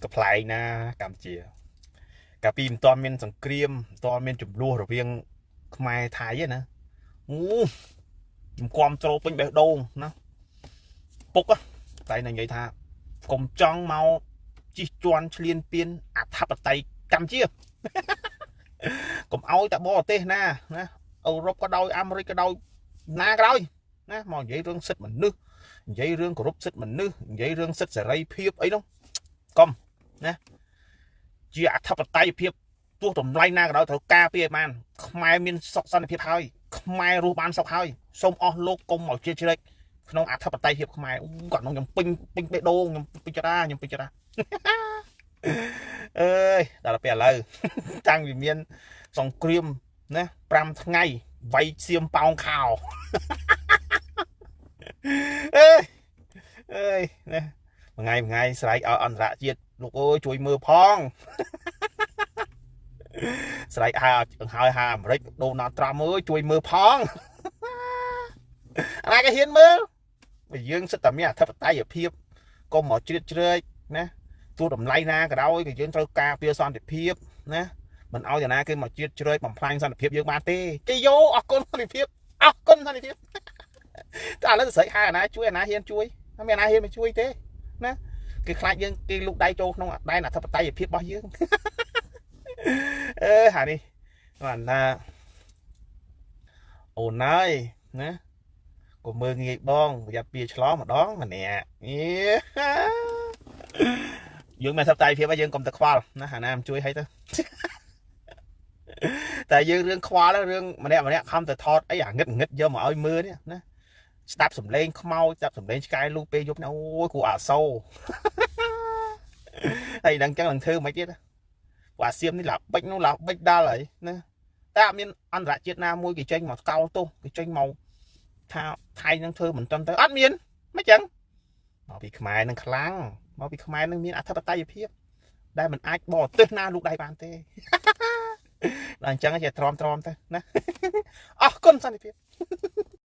ก็ប្លែកណាកម្ពុជាកាលពីមិនទាន់មានសង្គ្រាមមិនទាន់មានចំនួនរវាងខ្មែរថៃទេណាអូខ្ញុំគាំទ្រពេញបេះដូងណាពុកតែនិយាយថាកុំចង់មកជិះជាន់ឈ្លានពានអធិបតេយ្យកម្ពុជាកុំឲ្យតែបរទេសណាអឺរ៉ុបក៏ដោយអាមេរិកក៏ដោយណាក៏ដោយណាមកនិយាយរឿងសិទ្ធិមនុស្សនិយាយរឿងគោរពសិទ្ធិមនុស្សនិយាយរឿងសិទ្ធិសេរីភាពអីនោះកុំណាជាអធិបតេយ្យភាពទោះតម្លៃណាក៏ដោយត្រូវការពារឲ្យបានខ្មែរមានសុខសន្តិភាពហើយខ្មែររស់បានសុខហើយសូមអស់លោកកុំមកជឿជ្រែកក្នុងអធិបតេយ្យភាពខ្មែរគាត់ក្នុងខ្ញុំពេញបេះដូងខ្ញុំពិចារណាអើយដល់ពេលឥឡូវតាំងពីមានសង្គ្រាមណា5ថ្ងៃវាយសៀមប៉ោងខោអើយណាមួយថ្ងៃស្រែកឲ្យអន្តរជាតិលោកអើយជួយមើលផងស្រែកហើយអាមេរិកដូណាល់ត្រាំអើយជួយមើលផងអាណាគេហ៊ានមើលបើយើងសិតតែមានអធិបតេយ្យភាពកុំមកជ្រៀតជ្រែកណាទោះតម្លៃណាក៏ដោយក៏យើងត្រូវការពារសន្តិភាពណាមិនឲ្យតែណាគេមកជ្រៀតជ្រែកបំផ្លាញសន្តិភាពយើងបានទេគេយកអរគុណសន្តិភាពអរគុណសន្តិភាពតែឥឡូវស្រែកហៅអាណាជួយអាណាហ៊ានជួយអត់មានអាណាហ៊ានមកជួយទេណាគេខ្លាចយើងគេលូកដៃចូលក្នុងដែនអធិបតេយ្យភាពរបស់យើងហានេះបានថាអូនហើយណាកុំមើលងាយបងប្រយ័ត្នពីឆ្លងម្ដងម្នាក់យើងមានអធិបតេយ្យភាពហើយយើងកុំតែខ្វល់ណាអាណាមិនជួយឲ្យទៅតែយើងរឿងខ្វល់រឿងម្នាក់ខំទៅថតអីអាងឹតយកមកឲ្យមើលនេះណាស្ដាប់សំឡេងខ្មោចស្ដាប់សំឡេងឆ្កែលូពេលយប់នេះអូយគ្រូអាសូហើយដល់ចឹងនឹងធ្វើមិនទៀតព្រោះអាសៀមនេះឡាបិចនោះឡាបិចដល់ហើយណាតែអត់មានអន្តរជាតិណាមួយគេចេញមកស្កោលទោសគេចេញមកថាថៃនឹងធ្វើមិនត្រឹមត្រូវអត់មានមិនចឹងមកពីខ្មែរនឹងខ្លាំងមកពីខ្មែរនឹងមានអធិបតេយ្យភាពដែលមិនអាចបរទេសណាលូកដៃបានទេដល់អញ្ចឹងចេះទ្រាំទៅណាអរគុណសន្តិភាព